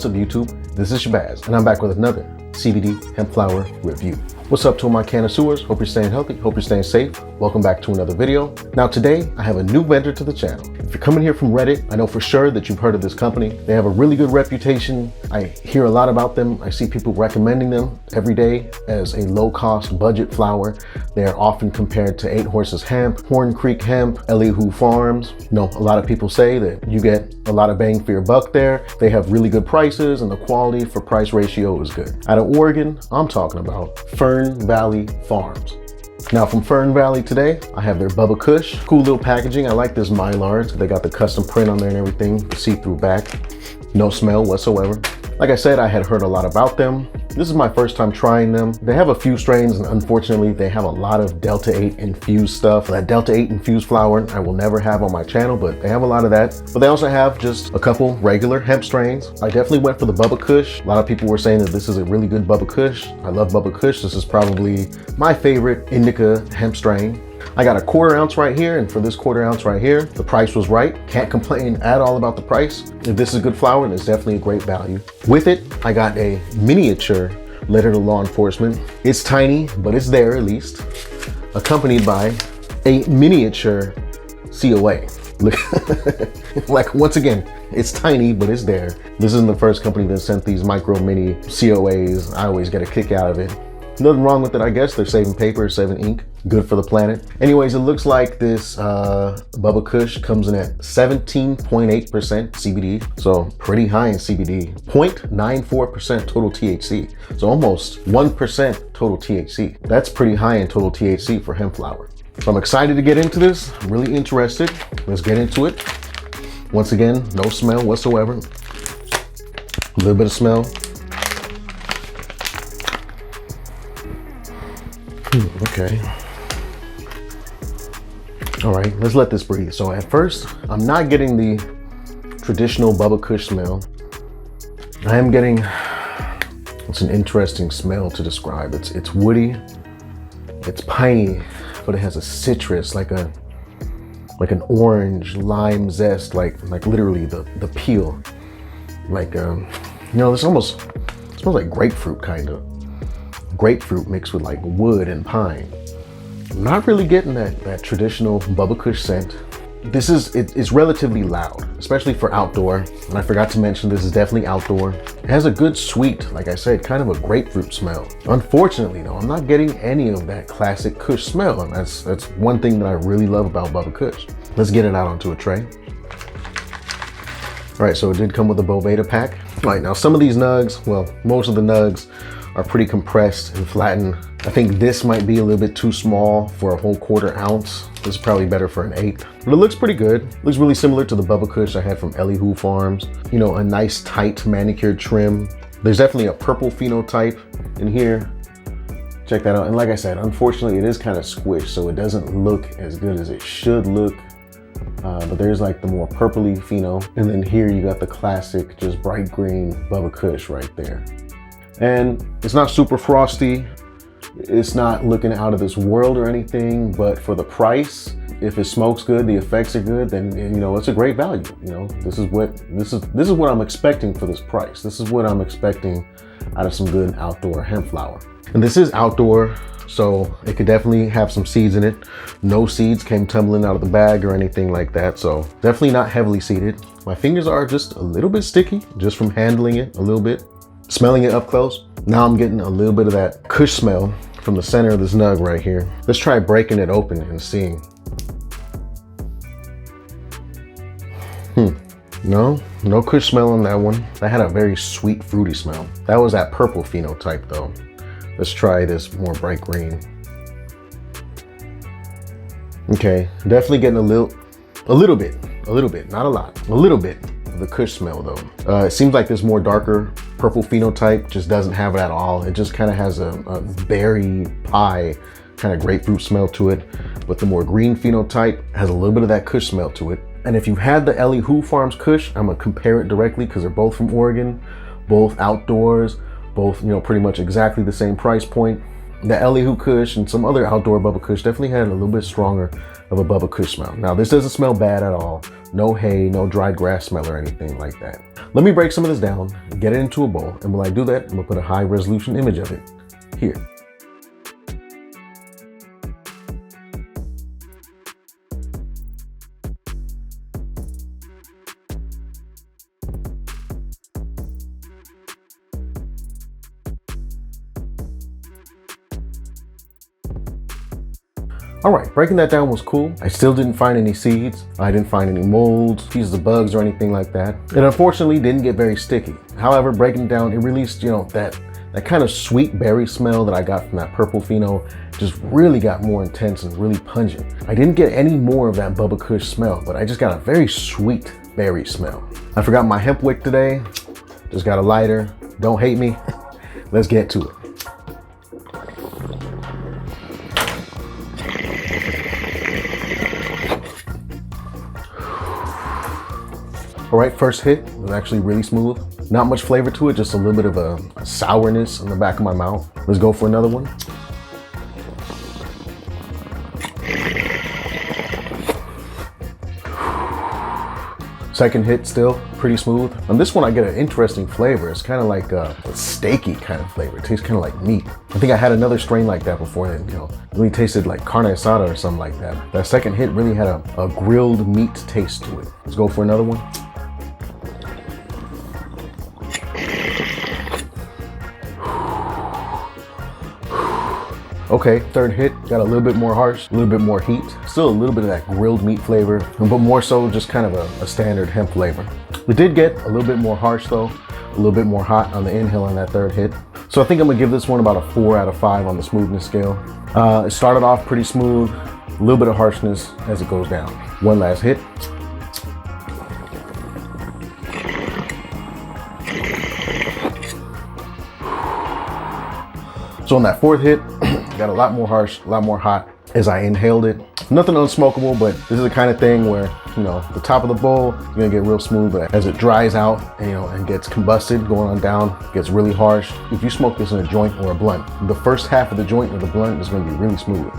What's up YouTube? This is Shabazz and I'm back with another CBD hemp flower review. What's up to all my connoisseurs? Hope you're staying healthy, hope you're staying safe. Welcome back to another video. Now today I have a new vendor to the channel. If you're coming here from Reddit, I know for sure that you've heard of this company. They have a really good reputation. I hear a lot about them. I see people recommending them every day as a low-cost budget flower. They are often compared to 8 Horses Hemp, Horn Creek Hemp, Elihu Farms. You know, a lot of people say that you get a lot of bang for your buck there. They have really good prices and the quality for price ratio is good. Out of Oregon, I'm talking about Fern Valley Farms. Now from Fern Valley today, I have their BUBBA KUSH. Cool little packaging. I like this Mylar. They got the custom print on there and everything, see-through back. No smell whatsoever. Like I said, I had heard a lot about them. This is my first time trying them. They have a few strains and unfortunately they have a lot of Delta 8 infused stuff. That Delta 8 infused flower I will never have on my channel, but they have a lot of that. But they also have just a couple regular hemp strains. I definitely went for the BUBBA KUSH. A lot of people were saying that this is a really good BUBBA KUSH. I love BUBBA KUSH. This is probably my favorite Indica hemp strain. I got a 1/4 ounce right here, and for this 1/4 ounce right here, the price was right. Can't complain at all about the price. If this is a good flower, then it's definitely a great value. With it, I got a miniature letter to law enforcement. It's tiny, but it's there at least. Accompanied by a miniature COA. Look, like once again, it's tiny, but it's there. This isn't the first company that sent these micro mini COAs. I always get a kick out of it. Nothing wrong with it, I guess. They're saving paper, saving ink. Good for the planet. Anyways, it looks like this BUBBA KUSH comes in at 17.8% CBD. So pretty high in CBD. 0.94% total THC. So almost 1% total THC. That's pretty high in total THC for hemp flower. So I'm excited to get into this. I'm really interested. Let's get into it. Once again, no smell whatsoever. A little bit of smell. Okay. All right, let's let this breathe. So at first, I'm not getting the traditional BUBBA KUSH smell. I am getting, it's an interesting smell to describe. It's woody, it's piney, but it has a citrus, like an orange lime zest, like literally the peel. Like, you know, it smells like grapefruit kind of. Grapefruit mixed with like wood and pine. I'm not really getting that traditional BUBBA KUSH scent. It's relatively loud, especially for outdoor. And I forgot to mention this is definitely outdoor. It has a good sweet, like I said, kind of a grapefruit smell. Unfortunately though, I'm not getting any of that classic KUSH smell. And that's one thing that I really love about BUBBA KUSH. Let's get it out onto a tray. All right, so it did come with a Boveda pack. All right, now some of these nugs, well, most of the nugs are pretty compressed and flattened. I think this might be a little bit too small for a whole 1/4 ounce. This is probably better for an 1/8, but it looks pretty good. Looks really similar to the BUBBA KUSH I had from Elihu Farms. You know, a nice tight manicured trim. There's definitely a purple phenotype in here. Check that out. And like I said, unfortunately it is kind of squished, so it doesn't look as good as it should look. But there's like the more purpley pheno. And then here you got the classic, just bright green BUBBA KUSH right there. And it's not super frosty. It's not looking out of this world or anything, but for the price, if it smokes good, the effects are good, then you know it's a great value. You know, this is what I'm expecting for this price. This is what I'm expecting out of some good outdoor hemp flower. And this is outdoor, so it could definitely have some seeds in it. No seeds came tumbling out of the bag or anything like that, so definitely not heavily seeded. My fingers are just a little bit sticky, just from handling it a little bit. Smelling it up close, now I'm getting a little bit of that KUSH smell from the center of this nug right here. Let's try breaking it open and seeing. No KUSH smell on that one. That had a very sweet, fruity smell. That was that purple phenotype though. Let's try this more bright green. Okay, definitely getting a little bit, not a lot, a little bit of the KUSH smell though. It seems like this more darker purple phenotype just doesn't have it at all. It just kind of has a berry pie kind of grapefruit smell to it, but the more green phenotype has a little bit of that KUSH smell to it. And if you've had the Elihu Farms KUSH, I'm gonna compare it directly because they're both from Oregon, both outdoors, both, you know, pretty much exactly the same price point. the Elihu Kush and some other outdoor Bubba Kush definitely had a little bit stronger of a Bubba Kush smell. Now this doesn't smell bad at all. No hay, no dried grass smell or anything like that. Let me break some of this down, get it into a bowl, and while I do that, I'm gonna put a high resolution image of it here. All right, breaking that down was cool. I still didn't find any seeds. I didn't find any molds, pieces of bugs or anything like that. It unfortunately didn't get very sticky. However, breaking it down, it released, that kind of sweet berry smell that I got from that purple pheno just really got more intense and really pungent. I didn't get any more of that Bubba Kush smell, but I just got a very sweet berry smell. I forgot my hemp wick today. Just got a lighter. Don't hate me. Let's get to it. All right, first hit was actually really smooth. Not much flavor to it, just a little bit of a sourness in the back of my mouth. Let's go for another one. Second hit still pretty smooth. On this one, I get an interesting flavor. It's kind of like a steaky kind of flavor. It tastes kind of like meat. I think I had another strain like that before and really tasted like carne asada or something like that. That second hit really had a grilled meat taste to it. Let's go for another one. Okay, third hit, got a little bit more harsh, a little bit more heat. Still a little bit of that grilled meat flavor, but more so just kind of a standard hemp flavor. It did get a little bit more harsh though, a little bit more hot on the inhale on that third hit. So I think I'm gonna give this one about a 4 out of 5 on the smoothness scale. It started off pretty smooth, a little bit of harshness as it goes down. One last hit. So on that fourth hit, got a lot more harsh, a lot more hot as I inhaled it. Nothing unsmokable, but this is the kind of thing where, the top of the bowl, you're gonna get real smooth, but as it dries out, and gets combusted, going on down, gets really harsh. If you smoke this in a joint or a blunt, the first half of the joint or the blunt is gonna be really smooth.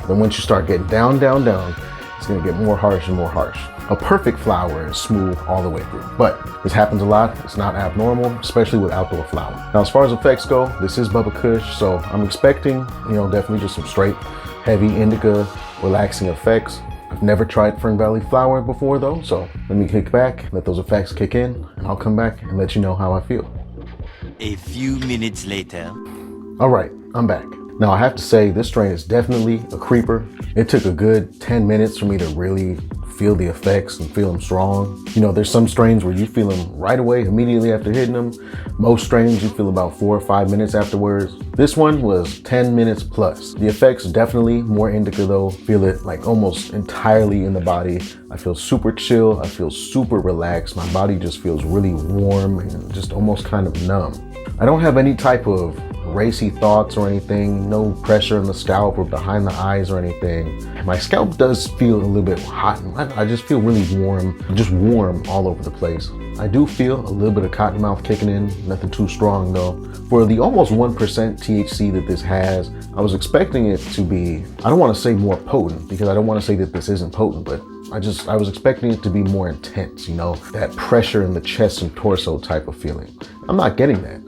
Then once you start getting down, it's gonna get more harsh and more harsh. A perfect flower is smooth all the way through, but this happens a lot. It's not abnormal, especially with outdoor flower. Now, as far as effects go, this is Bubba Kush, so I'm expecting, definitely just some straight, heavy indica, relaxing effects. I've never tried Fern Valley flower before though, so let me kick back, let those effects kick in, and I'll come back and let you know how I feel. A few minutes later. All right, I'm back. Now I have to say this strain is definitely a creeper. It took a good 10 minutes for me to really feel the effects and feel them strong. There's some strains where you feel them right away, immediately after hitting them. Most strains you feel about 4 or 5 minutes afterwards. This one was 10 minutes plus. The effects definitely more indica though. Feel it like almost entirely in the body. I feel super chill. I feel super relaxed. My body just feels really warm and just almost kind of numb. I don't have any type of racy thoughts or anything, no pressure in the scalp or behind the eyes or anything. My scalp does feel a little bit hot and I just feel really warm, just warm all over the place. I do feel a little bit of cottonmouth kicking in, nothing too strong though. For the almost 1% THC that this has, I was expecting it to be, I don't want to say more potent because I don't want to say that this isn't potent, but I was expecting it to be more intense, that pressure in the chest and torso type of feeling. I'm not getting that.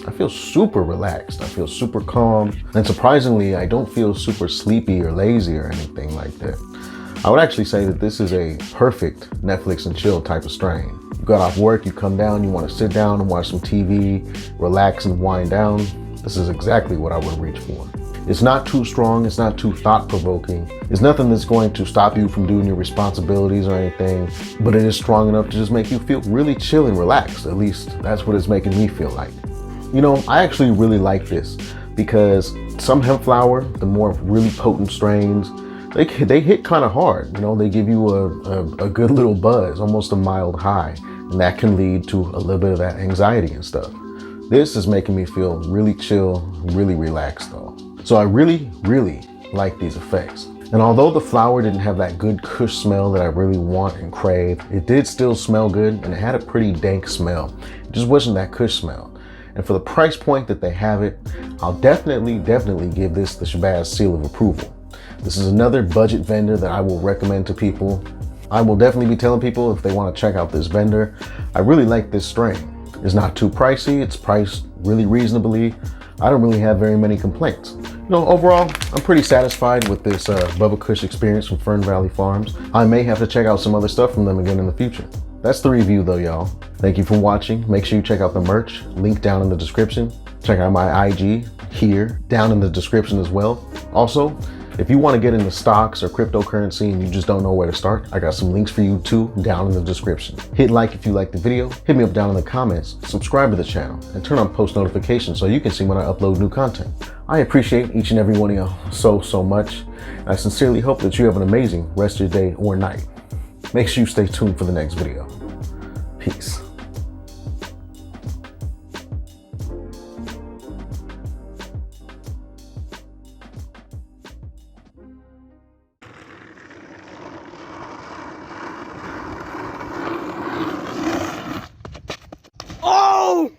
I feel super relaxed. I feel super calm. And surprisingly, I don't feel super sleepy or lazy or anything like that. I would actually say that this is a perfect Netflix and chill type of strain. You got off work, you come down, you want to sit down and watch some TV, relax and wind down. This is exactly what I would reach for. It's not too strong, it's not too thought-provoking. It's nothing that's going to stop you from doing your responsibilities or anything, but it is strong enough to just make you feel really chill and relaxed. At least that's what it's making me feel like. I actually really like this because some hemp flower, the more really potent strains, they hit kind of hard. They give you a good little buzz, almost a mild high, and that can lead to a little bit of that anxiety and stuff. This is making me feel really chill, really relaxed though. So I really, really like these effects. And although the flower didn't have that good kush smell that I really want and crave, it did still smell good and it had a pretty dank smell. It just wasn't that kush smell. And for the price point that they have it, I'll definitely give this the Shabazz seal of approval. This is another budget vendor that I will recommend to people. I will definitely be telling people if they want to check out this vendor. I really like this strain. It's not too pricey. It's priced really reasonably. I don't really have very many complaints. You know, overall, I'm pretty satisfied with this BUBBA KUSH experience from Fern Valley Farms. I may have to check out some other stuff from them again in the future. That's the review though, y'all. Thank you for watching. Make sure you check out the merch, link down in the description. Check out my IG here, down in the description as well. Also, if you want to get into stocks or cryptocurrency and you just don't know where to start, I got some links for you too down in the description. Hit like if you like the video, hit me up down in the comments, subscribe to the channel, and turn on post notifications so you can see when I upload new content. I appreciate each and every one of y'all so much. And I sincerely hope that you have an amazing rest of your day or night. Make sure you stay tuned for the next video. Peace. Oh!